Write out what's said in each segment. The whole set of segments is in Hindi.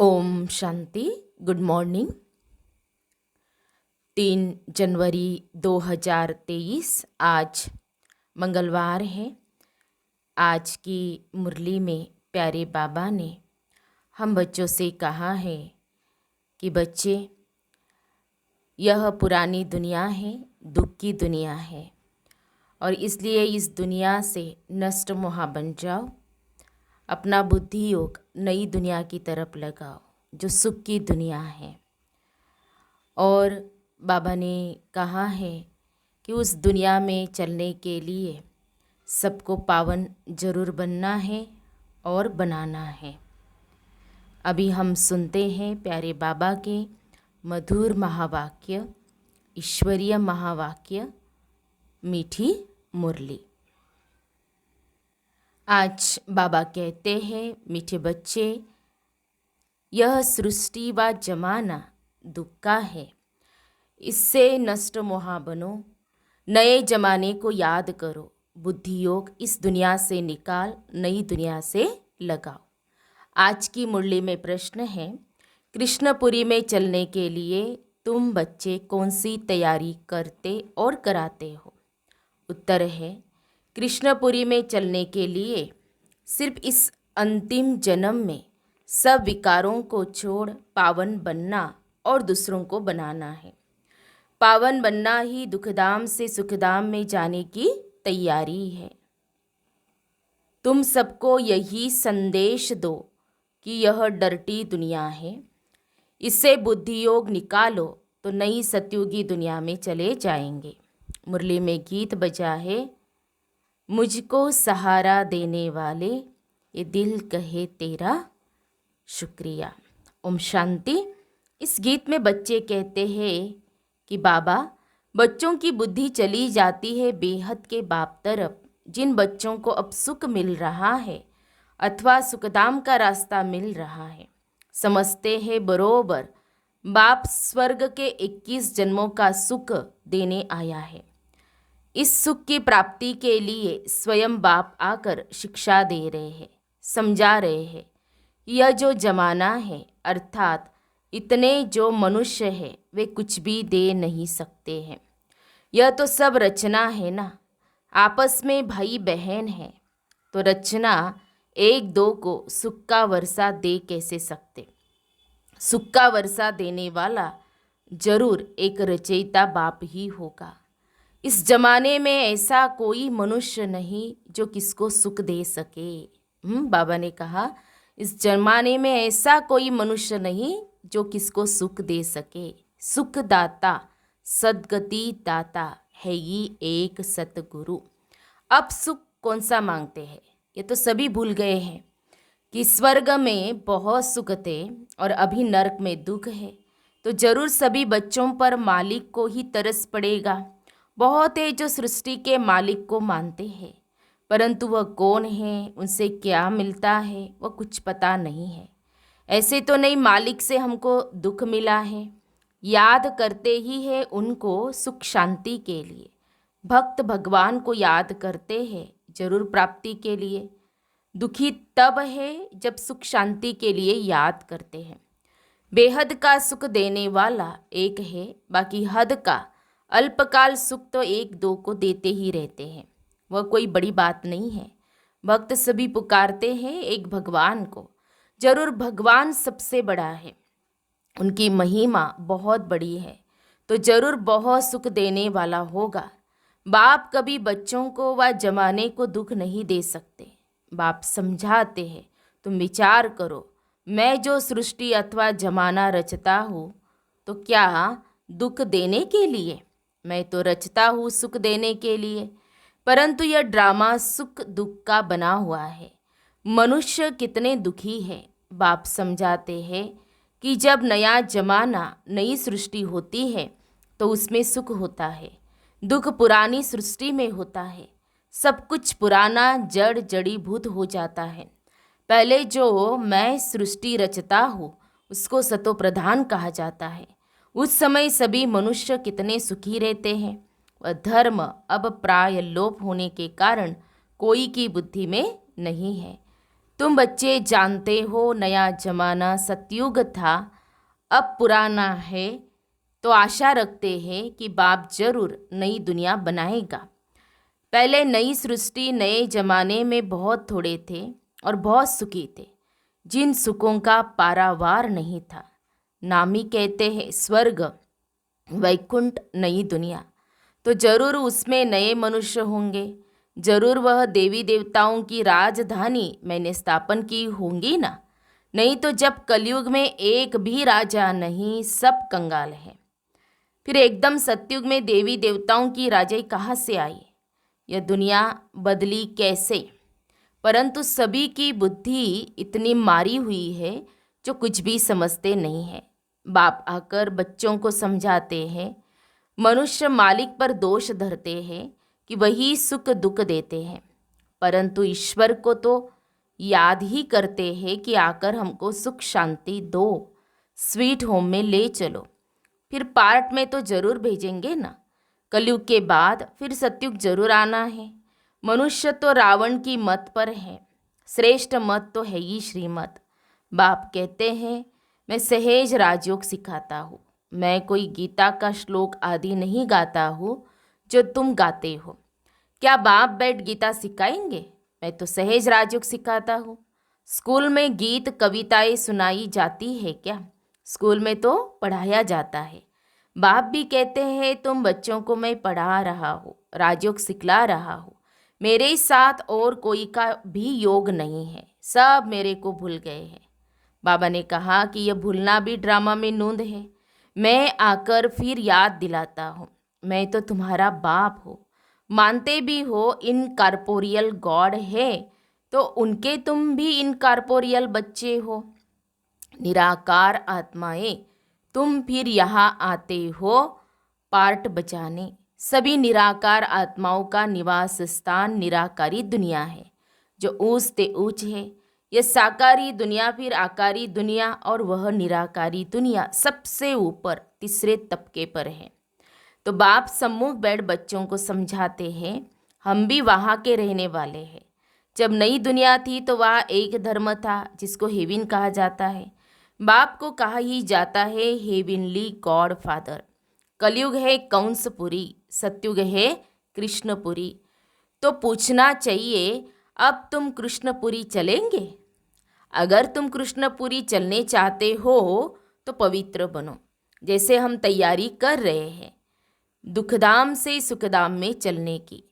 ओम शांति। Good morning. 3 जनवरी 2023 आज मंगलवार है। आज की मुरली में प्यारे बाबा ने हम बच्चों से कहा है कि बच्चे, यह पुरानी दुनिया है, दुख की दुनिया है, और इसलिए इस दुनिया से नष्ट मोहा बन जाओ। अपना बुद्धि योग नई दुनिया की तरफ लगाओ जो सुख की दुनिया है। और बाबा ने कहा है कि उस दुनिया में चलने के लिए सबको पावन जरूर बनना है और बनाना है। अभी हम सुनते हैं प्यारे बाबा के मधुर महावाक्य, ईश्वरीय महावाक्य, मीठी मुरली। आज बाबा कहते हैं, मीठे बच्चे, यह सृष्टि व जमाना दुख का है, इससे नष्ट मोहा बनो, नए जमाने को याद करो, बुद्धि योग इस दुनिया से निकाल नई दुनिया से लगाओ। आज की मुरली में प्रश्न है, कृष्णपुरी में चलने के लिए तुम बच्चे कौन सी तैयारी करते और कराते हो? उत्तर है, कृष्णपुरी में चलने के लिए सिर्फ इस अंतिम जन्म में सब विकारों को छोड़ पावन बनना और दूसरों को बनाना है। पावन बनना ही दुखधाम से सुखधाम में जाने की तैयारी है। तुम सबको यही संदेश दो कि यह डरती दुनिया है, इससे बुद्धि योग निकालो तो नई सतयुगी दुनिया में चले जाएंगे। मुरली में गीत बजा है, मुझको सहारा देने वाले ये दिल कहे तेरा शुक्रिया। ओम शांति। इस गीत में बच्चे कहते हैं कि बाबा, बच्चों की बुद्धि चली जाती है बेहद के बाप तरफ। जिन बच्चों को अब सुख मिल रहा है अथवा सुखधाम का रास्ता मिल रहा है, समझते हैं बरोबर बाप स्वर्ग के 21 जन्मों का सुख देने आया है। इस सुख की प्राप्ति के लिए स्वयं बाप आकर शिक्षा दे रहे हैं, समझा रहे हैं। यह जो जमाना है, अर्थात इतने जो मनुष्य है, वे कुछ भी दे नहीं सकते हैं। यह तो सब रचना है ना, आपस में भाई बहन है, तो रचना एक दो को सुख का वर्षा दे कैसे सकते? सुख का वर्षा देने वाला जरूर एक रचयिता बाप ही होगा। इस जमाने में ऐसा कोई मनुष्य नहीं जो किसको सुख दे सके। बाबा ने कहा, इस जमाने में ऐसा कोई मनुष्य नहीं जो किसको सुख दे सके। सुख दाता सदगति दाता है ये एक सतगुरु। अब सुख कौन सा मांगते हैं? ये तो सभी भूल गए हैं कि स्वर्ग में बहुत सुख थे और अभी नरक में दुख है। तो जरूर सभी बच्चों पर मालिक को ही तरस पड़ेगा। बहुत है जो सृष्टि के मालिक को मानते हैं, परंतु वह कौन है, उनसे क्या मिलता है, वह कुछ पता नहीं है। ऐसे तो नहीं मालिक से हमको दुख मिला है, याद करते ही है उनको सुख शांति के लिए। भक्त भगवान को याद करते हैं जरूर प्राप्ति के लिए। दुखी तब है जब सुख शांति के लिए याद करते हैं। बेहद का सुख देने वाला एक है, बाकी हद का अल्पकाल सुख तो एक दो को देते ही रहते हैं। वह कोई बड़ी बात नहीं है। भक्त सभी पुकारते हैं एक भगवान को। जरूर भगवान सबसे बड़ा है, उनकी महिमा बहुत बड़ी है, तो जरूर बहुत सुख देने वाला होगा। बाप कभी बच्चों को व जमाने को दुख नहीं दे सकते। बाप समझाते हैं, तुम विचार करो, मैं जो सृष्टि अथवा जमाना रचता हूँ तो क्या दुख देने के लिए? मैं तो रचता हूँ सुख देने के लिए, परंतु यह ड्रामा सुख दुख का बना हुआ है। मनुष्य कितने दुखी है। बाप समझाते हैं कि जब नया जमाना नई सृष्टि होती है तो उसमें सुख होता है, दुख पुरानी सृष्टि में होता है। सब कुछ पुराना जड़ जड़ीभूत हो जाता है। पहले जो मैं सृष्टि रचता हूँ उसको सतो प्रधान कहा जाता है। उस समय सभी मनुष्य कितने सुखी रहते हैं। वह धर्म अब प्राय लोप होने के कारण कोई की बुद्धि में नहीं है। तुम बच्चे जानते हो नया जमाना सतयुग था, अब पुराना है, तो आशा रखते हैं कि बाप जरूर नई दुनिया बनाएगा। पहले नई सृष्टि नए जमाने में बहुत थोड़े थे और बहुत सुखी थे, जिन सुखों का पारावार नहीं था। नामी कहते हैं स्वर्ग, वैकुंठ, नई दुनिया। तो जरूर उसमें नए मनुष्य होंगे, जरूर वह देवी देवताओं की राजधानी मैंने स्थापन की होंगी ना। नहीं तो जब कलयुग में एक भी राजा नहीं, सब कंगाल हैं। फिर एकदम सतयुग में देवी देवताओं की राजाई कहाँ से आई? यह दुनिया बदली कैसे? परंतु सभी की बुद्धि इतनी मारी हुई है जो कुछ भी समझते नहीं है। बाप आकर बच्चों को समझाते हैं। मनुष्य मालिक पर दोष धरते हैं कि वही सुख दुख देते हैं, परंतु ईश्वर को तो याद ही करते हैं कि आकर हमको सुख शांति दो, स्वीट होम में ले चलो। फिर पार्ट में तो जरूर भेजेंगे ना। कलयुग के बाद फिर सतयुग जरूर आना है। मनुष्य तो रावण की मत पर है, श्रेष्ठ मत तो है ही श्रीमत। बाप कहते हैं मैं सहेज राजयोग सिखाता हूँ। मैं कोई गीता का श्लोक आदि नहीं गाता हूँ जो तुम गाते हो। क्या बाप बैठ गीता सिखाएंगे? मैं तो सहेज राजयोग सिखाता हूँ। स्कूल में गीत कविताएं सुनाई जाती है क्या? स्कूल में तो पढ़ाया जाता है। बाप भी कहते हैं तुम बच्चों को मैं पढ़ा रहा हूँ, राजयोग सिखला रहा हूँ। मेरे साथ और कोई का भी योग नहीं है, सब मेरे को भूल गए हैं। बाबा ने कहा कि यह भूलना भी ड्रामा में नूंद है। मैं आकर फिर याद दिलाता हूँ, मैं तो तुम्हारा बाप हूँ। मानते भी हो इन कॉर्पोरियल गॉड है, तो उनके तुम भी इन कॉर्पोरियल बच्चे हो। निराकार आत्माएं, तुम फिर यहाँ आते हो पार्ट बचाने। सभी निराकार आत्माओं का निवास स्थान निराकारी दुनिया है, जो ऊंच ते ऊंच है। यह साकारी दुनिया, फिर आकारी दुनिया, और वह निराकारी दुनिया सबसे ऊपर तीसरे तबके पर है। तो बाप सम्मुख बैठ बच्चों को समझाते हैं हम भी वहाँ के रहने वाले हैं। जब नई दुनिया थी तो वहाँ एक धर्म था जिसको हेविन कहा जाता है। बाप को कहा ही जाता है हेविनली गॉड फादर। कलयुग है कंसपुरी, सतयुग है कृष्णपुरी। तो पूछना चाहिए अब तुम कृष्णपुरी चलेंगे? अगर तुम कृष्णपुरी चलने चाहते हो तो पवित्र बनो, जैसे हम तैयारी कर रहे हैं दुखधाम से सुखधाम में चलने की।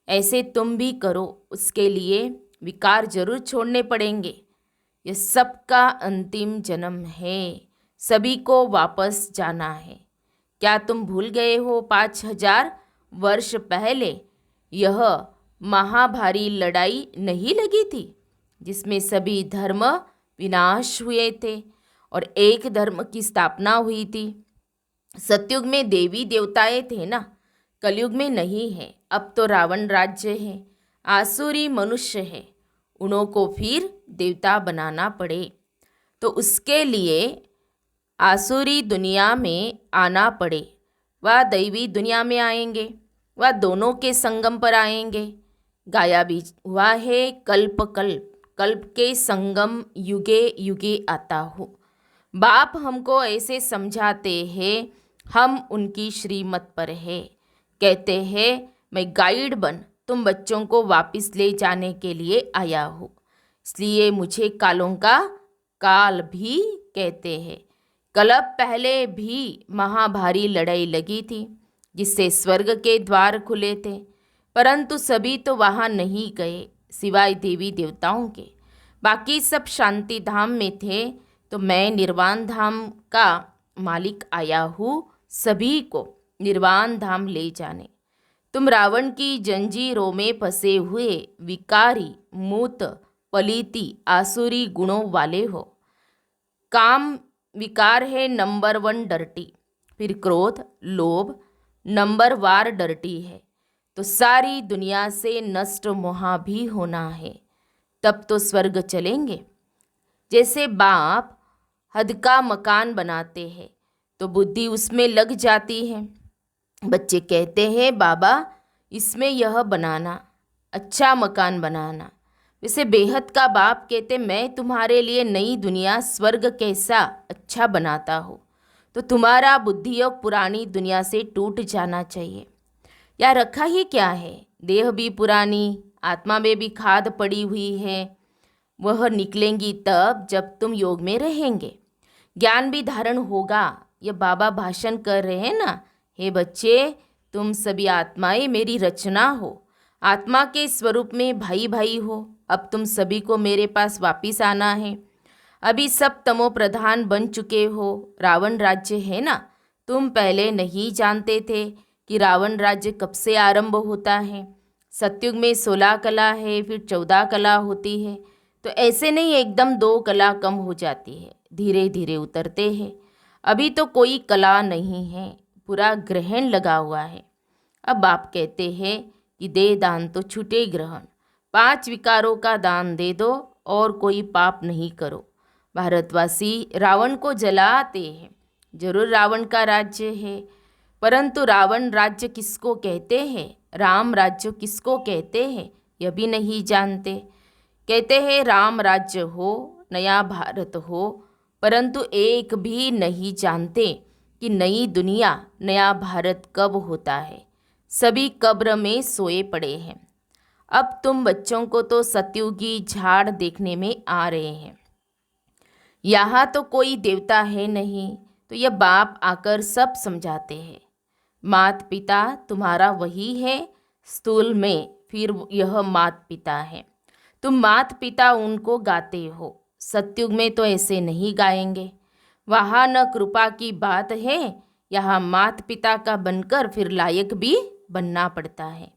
ऐसे तुम भी करो। उसके लिए विकार जरूर छोड़ने पड़ेंगे। यह सबका अंतिम जन्म है, सभी को वापस जाना है। क्या तुम भूल गए हो 5000 वर्ष पहले यह महाभारी लड़ाई नहीं लगी थी, जिसमें सभी धर्म विनाश हुए थे और एक धर्म की स्थापना हुई थी। सतयुग में देवी देवताएं थे ना, कलयुग में नहीं है। अब तो रावण राज्य है, आसुरी मनुष्य है, उन्हों को फिर देवता बनाना पड़े। तो उसके लिए आसुरी दुनिया में आना पड़े, वह दैवी दुनिया में आएंगे, वह दोनों के संगम पर आएंगे। गाया भी हुआ है कल्प कल्प, कल्प के संगम युगे युगे आता हूँ। बाप हमको ऐसे समझाते हैं, हम उनकी श्रीमत पर है। कहते हैं मैं गाइड बन तुम बच्चों को वापस ले जाने के लिए आया हूँ। इसलिए मुझे कालों का काल भी कहते हैं। कल्प पहले भी महाभारी लड़ाई लगी थी, जिससे स्वर्ग के द्वार खुले थे, परंतु सभी तो वहाँ नहीं गए सिवाय देवी देवताओं के। बाकी सब शांति धाम में थे। तो मैं निर्वाण धाम का मालिक आया हूँ सभी को निर्वाण धाम ले जाने। तुम रावण की जंजीरों में फंसे हुए विकारी मूत पलीती आसुरी गुणों वाले हो। काम विकार है नंबर 1 डर्टी, फिर क्रोध लोभ नंबर वार डर्टी है। तो सारी दुनिया से नष्ट मोहा भी होना है, तब तो स्वर्ग चलेंगे। जैसे बाप हद का मकान बनाते हैं तो बुद्धि उसमें लग जाती है। बच्चे कहते हैं बाबा इसमें यह बनाना, अच्छा मकान बनाना। वैसे बेहद का बाप कहते, मैं तुम्हारे लिए नई दुनिया स्वर्ग कैसा अच्छा बनाता हूँ, तो तुम्हारा बुद्धि योग पुरानी दुनिया से टूट जाना चाहिए। या रखा ही क्या है, देह भी पुरानी, आत्मा में भी खाद पड़ी हुई है, वह निकलेंगी तब जब तुम योग में रहेंगे, ज्ञान भी धारण होगा। ये बाबा भाषण कर रहे हैं ना, हे बच्चे, तुम सभी आत्माएं मेरी रचना हो, आत्मा के स्वरूप में भाई भाई हो। अब तुम सभी को मेरे पास वापिस आना है। अभी सब तमो प्रधान बन चुके हो, रावण राज्य है ना, तुम पहले नहीं जानते थे कि रावण राज्य कब से आरंभ होता है। सतयुग में 16 कला है, फिर 14 कला होती है, तो ऐसे नहीं एकदम 2 कला कम हो जाती है, धीरे धीरे उतरते हैं। अभी तो कोई कला नहीं है, पूरा ग्रहण लगा हुआ है। अब आप कहते हैं कि दे दान तो छूटे ग्रहण, 5 विकारों का दान दे दो और कोई पाप नहीं करो। भारतवासी रावण को जलाते हैं, जरूर रावण का राज्य है, परंतु रावण राज्य किसको कहते हैं, राम राज्य किसको कहते हैं, यह भी नहीं जानते। कहते हैं राम राज्य हो, नया भारत हो, परंतु एक भी नहीं जानते कि नई दुनिया नया भारत कब होता है। सभी कब्र में सोए पड़े हैं। अब तुम बच्चों को तो सतयुगी झाड़ देखने में आ रहे हैं। यहाँ तो कोई देवता है नहीं, तो यह बाप आकर सब समझाते हैं। मात पिता तुम्हारा वही है स्थूल में, फिर यह मात पिता है। तुम मात पिता उनको गाते हो, सतयुग में तो ऐसे नहीं गाएंगे। वहाँ न कृपा की बात है, यहाँ मात पिता का बनकर फिर लायक भी बनना पड़ता है।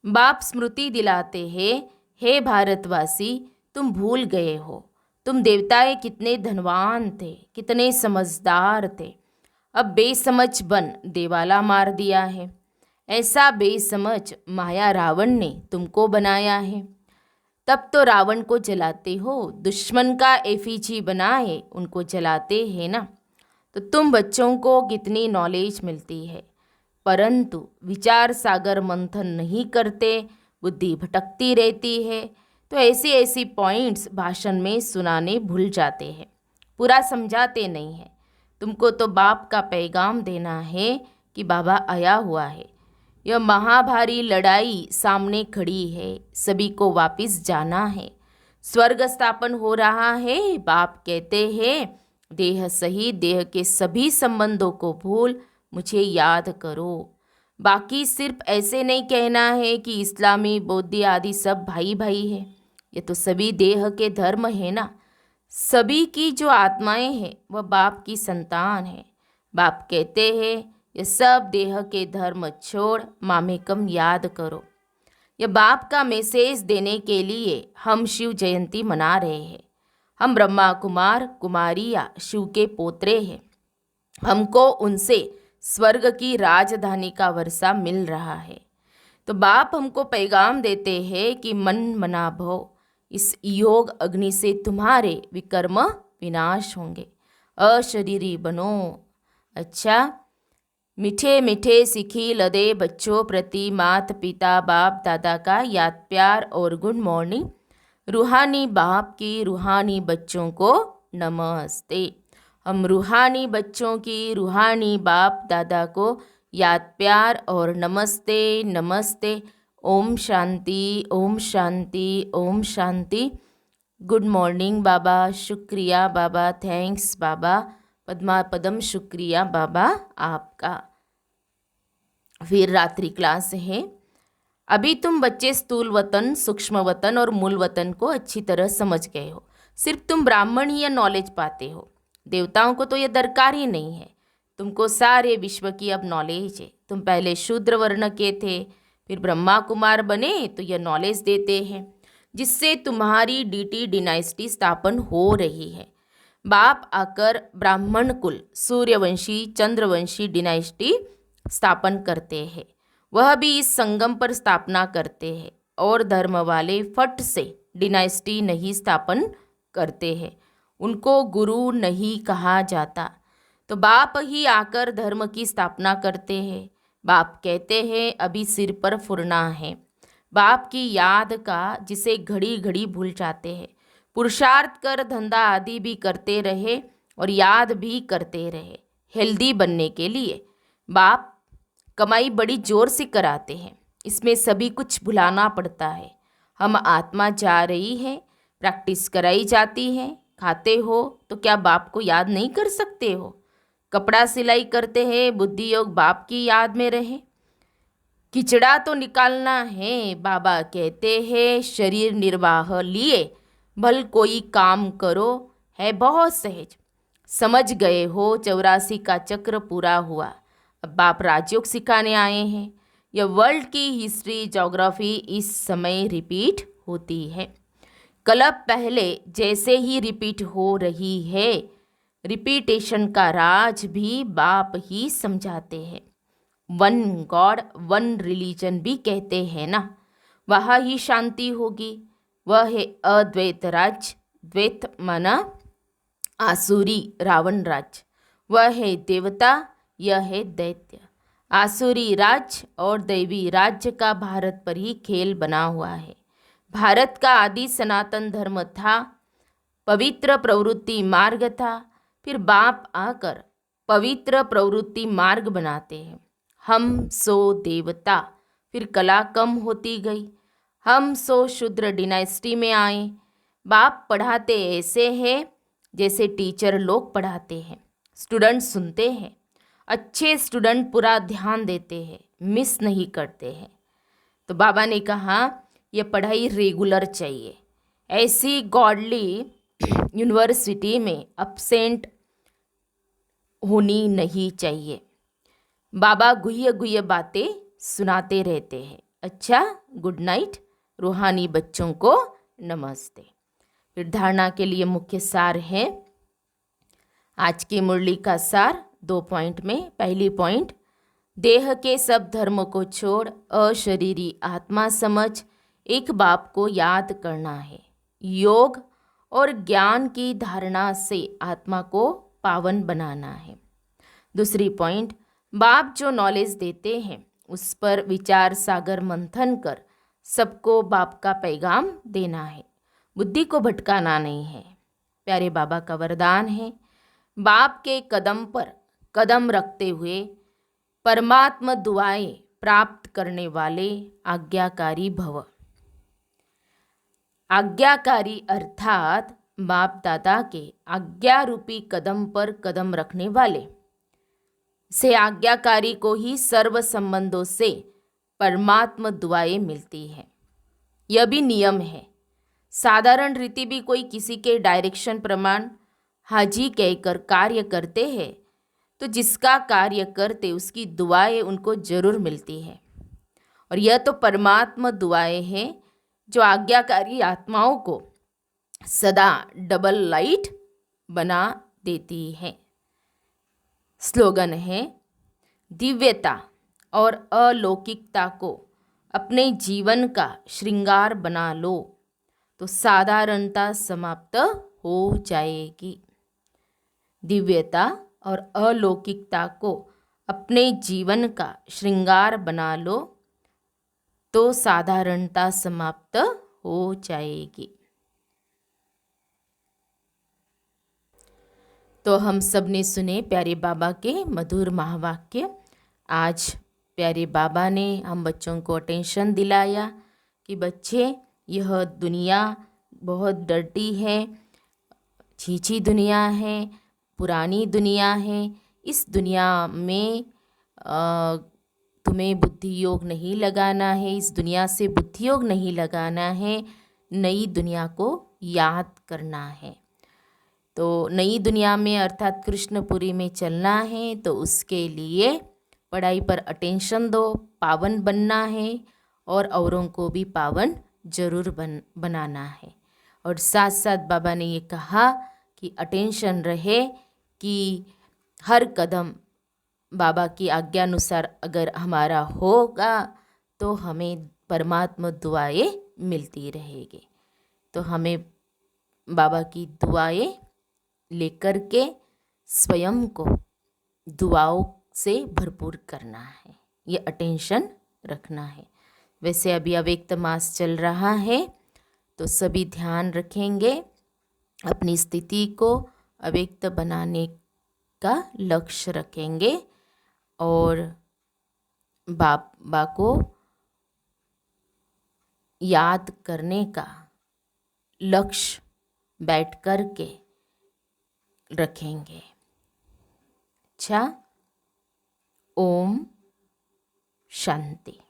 बाप स्मृति दिलाते हैं, हे भारतवासी, तुम भूल गए हो, तुम देवताएं कितने धनवान थे, कितने समझदार थे। अब बेसमझ बन देवाला मार दिया है। ऐसा बेसमझ माया रावण ने तुमको बनाया है। तब तो रावण को जलाते हो, दुश्मन का एफिजी बनाए उनको जलाते हैं ना। तो तुम बच्चों को कितनी नॉलेज मिलती है, परंतु विचार सागर मंथन नहीं करते, बुद्धि भटकती रहती है। तो ऐसी ऐसी पॉइंट्स भाषण में सुनाने भूल जाते हैं, पूरा समझाते नहीं हैं। तुमको तो बाप का पैगाम देना है कि बाबा आया हुआ है, यह महाभारी लड़ाई सामने खड़ी है, सभी को वापिस जाना है, स्वर्ग स्थापन हो रहा है। बाप कहते हैं, देह सही देह के सभी संबंधों को भूल मुझे याद करो। बाकी सिर्फ ऐसे नहीं कहना है कि इस्लामी बौद्ध आदि सब भाई भाई है, ये तो सभी देह के धर्म है ना। सभी की जो आत्माएं हैं वह बाप की संतान है। बाप कहते हैं, ये सब देह के धर्म छोड़ मामेकम याद करो। ये बाप का मैसेज देने के लिए हम शिव जयंती मना रहे हैं। हम ब्रह्मा कुमार कुमारिया शिव के पोत्रे हैं। हमको उनसे स्वर्ग की राजधानी का वर्षा मिल रहा है। तो बाप हमको पैगाम देते हैं कि मन मना भव, इस योग अग्नि से तुम्हारे विकर्म विनाश होंगे, अशरीरी बनो। अच्छा, मीठे मीठे सिखी लदे बच्चों प्रति माता पिता बाप दादा का याद प्यार और गुड मॉर्निंग। रूहानी बाप की रूहानी बच्चों को नमस्ते। हम रूहानी बच्चों की रूहानी बाप दादा को याद प्यार और नमस्ते नमस्ते। ओम शांति ओम शांति ओम शांति। गुड मॉर्निंग बाबा, शुक्रिया बाबा, थैंक्स बाबा, पद्मा पदम शुक्रिया बाबा आपका। फिर रात्रि क्लास है। अभी तुम बच्चे स्थूल वतन, सूक्ष्म वतन और मूल वतन को अच्छी तरह समझ गए हो। सिर्फ तुम ब्राह्मण ही यह नॉलेज पाते हो, देवताओं को तो यह दरकार ही नहीं है। तुमको सारे विश्व की अब नॉलेज है। तुम पहले शूद्र वर्ण के थे, फिर ब्रह्मा कुमार बने, तो यह नॉलेज देते हैं जिससे तुम्हारी डीटी डिनाइस्टी स्थापन हो रही है। बाप आकर ब्राह्मण कुल सूर्यवंशी चंद्रवंशी डिनाइस्टी स्थापन करते हैं। वह भी इस संगम पर स्थापना करते हैं, और धर्म वाले फट से डिनाइस्टी नहीं स्थापन करते हैं, उनको गुरु नहीं कहा जाता। तो बाप ही आकर धर्म की स्थापना करते हैं। बाप कहते हैं, अभी सिर पर फुरना है, बाप की याद का जिसे घड़ी घड़ी भूल जाते हैं। पुरुषार्थ कर धंधा आदि भी करते रहे और याद भी करते रहे हेल्दी बनने के लिए। बाप कमाई बड़ी जोर से कराते हैं, इसमें सभी कुछ भुलाना पड़ता है। हम आत्मा जा रही है, प्रैक्टिस कराई जाती है। खाते हो तो क्या बाप को याद नहीं कर सकते हो? कपड़ा सिलाई करते हैं, बुद्धि योग बाप की याद में रहे। खिचड़ा तो निकालना है, बाबा कहते हैं शरीर निर्वाह लिए भल कोई काम करो, है बहुत सहज। समझ गए हो 84 का चक्र पूरा हुआ। अब बाप राजयोग सिखाने आए हैं। यह वर्ल्ड की हिस्ट्री ज्योग्राफी इस समय रिपीट होती है। कल पहले जैसे ही रिपीट हो रही है। रिपीटेशन का राज भी बाप ही समझाते हैं। वन गॉड वन रिलीजन भी कहते हैं ना, वहाँ ही शांति होगी। वह है अद्वैत राज। द्वैत माना आसुरी रावण राज। वह है देवता, यह है दैत्य। आसुरी राज और दैवी राज्य का भारत पर ही खेल बना हुआ है। भारत का आदि सनातन धर्म था, पवित्र प्रवृत्ति मार्ग था। फिर बाप आकर पवित्र प्रवृत्ति मार्ग बनाते हैं। हम सो देवता, फिर कला कम होती गई। हम सो शूद्र डिनाइस्टी में आए। बाप पढ़ाते ऐसे हैं जैसे टीचर लोग पढ़ाते हैं। स्टूडेंट सुनते हैं। अच्छे स्टूडेंट पूरा ध्यान देते हैं, मिस नहीं करते हैं। तो बाबा ने कहा यह पढ़ाई रेगुलर चाहिए। ऐसी गॉडली यूनिवर्सिटी में अपसेंट होनी नहीं चाहिए। बाबा गुह्य गुह्य बातें सुनाते रहते हैं। अच्छा, गुड नाइट। रूहानी बच्चों को नमस्ते। फिर धारणा के लिए मुख्य सार है। आज की मुरली का सार 2 पॉइंट में। पहली पॉइंट, देह के सब धर्मों को छोड़ अशरीरी आत्मा समझ एक बाप को याद करना है। योग और ज्ञान की धारणा से आत्मा को पावन बनाना है। दूसरी पॉइंट, बाप जो नॉलेज देते हैं उस पर विचार सागर मंथन कर सबको बाप का पैगाम देना है। बुद्धि को भटकाना नहीं है। प्यारे बाबा का वरदान है, बाप के कदम पर कदम रखते हुए परमात्मा दुआएं प्राप्त करने वाले आज्ञाकारी भव। आज्ञाकारी अर्थात बाप दादा के आज्ञा रूपी कदम पर कदम रखने वाले से आज्ञाकारी को ही सर्व संबंधों से परमात्मा दुआएं मिलती है। यह भी नियम है। साधारण रीति भी कोई किसी के डायरेक्शन प्रमाण हाजी कहकर कार्य करते हैं तो जिसका कार्य करते उसकी दुआएं उनको जरूर मिलती है। और यह तो परमात्मा दुआएं हैं जो आज्ञाकारी आत्माओं को सदा डबल लाइट बना देती हैं। स्लोगन है, दिव्यता और अलौकिकता को अपने जीवन का श्रृंगार बना लो तो साधारणता समाप्त हो जाएगी। दिव्यता और अलौकिकता को अपने जीवन का श्रृंगार बना लो तो साधारणता समाप्त हो जाएगी। तो हम सब ने सुने प्यारे बाबा के मधुर महावाक्य। आज प्यारे बाबा ने हम बच्चों को अटेंशन दिलाया कि बच्चे, यह दुनिया बहुत डर्टी है, छीछी दुनिया है, पुरानी दुनिया है। इस दुनिया में तुम्हें बुद्धि योग नहीं लगाना है, इस दुनिया से बुद्धि योग नहीं लगाना है, नई दुनिया को याद करना है। तो नई दुनिया में अर्थात कृष्णपुरी में चलना है तो उसके लिए पढ़ाई पर अटेंशन दो, पावन बनना है और औरों को भी पावन जरूर बनाना है। और साथ साथ बाबा ने ये कहा कि अटेंशन रहे कि हर कदम बाबा की आज्ञानुसार अगर हमारा होगा तो हमें परमात्मा दुआएं मिलती रहेगी। तो हमें बाबा की दुआएं लेकर के स्वयं को दुआओं से भरपूर करना है, ये अटेंशन रखना है। वैसे अभी अव्यक्त मास चल रहा है, तो सभी ध्यान रखेंगे, अपनी स्थिति को अव्यक्त बनाने का लक्ष्य रखेंगे और बाबा को याद करने का लक्ष्य बैठ कर के रखेंगे। अच्छा, ओम शांति।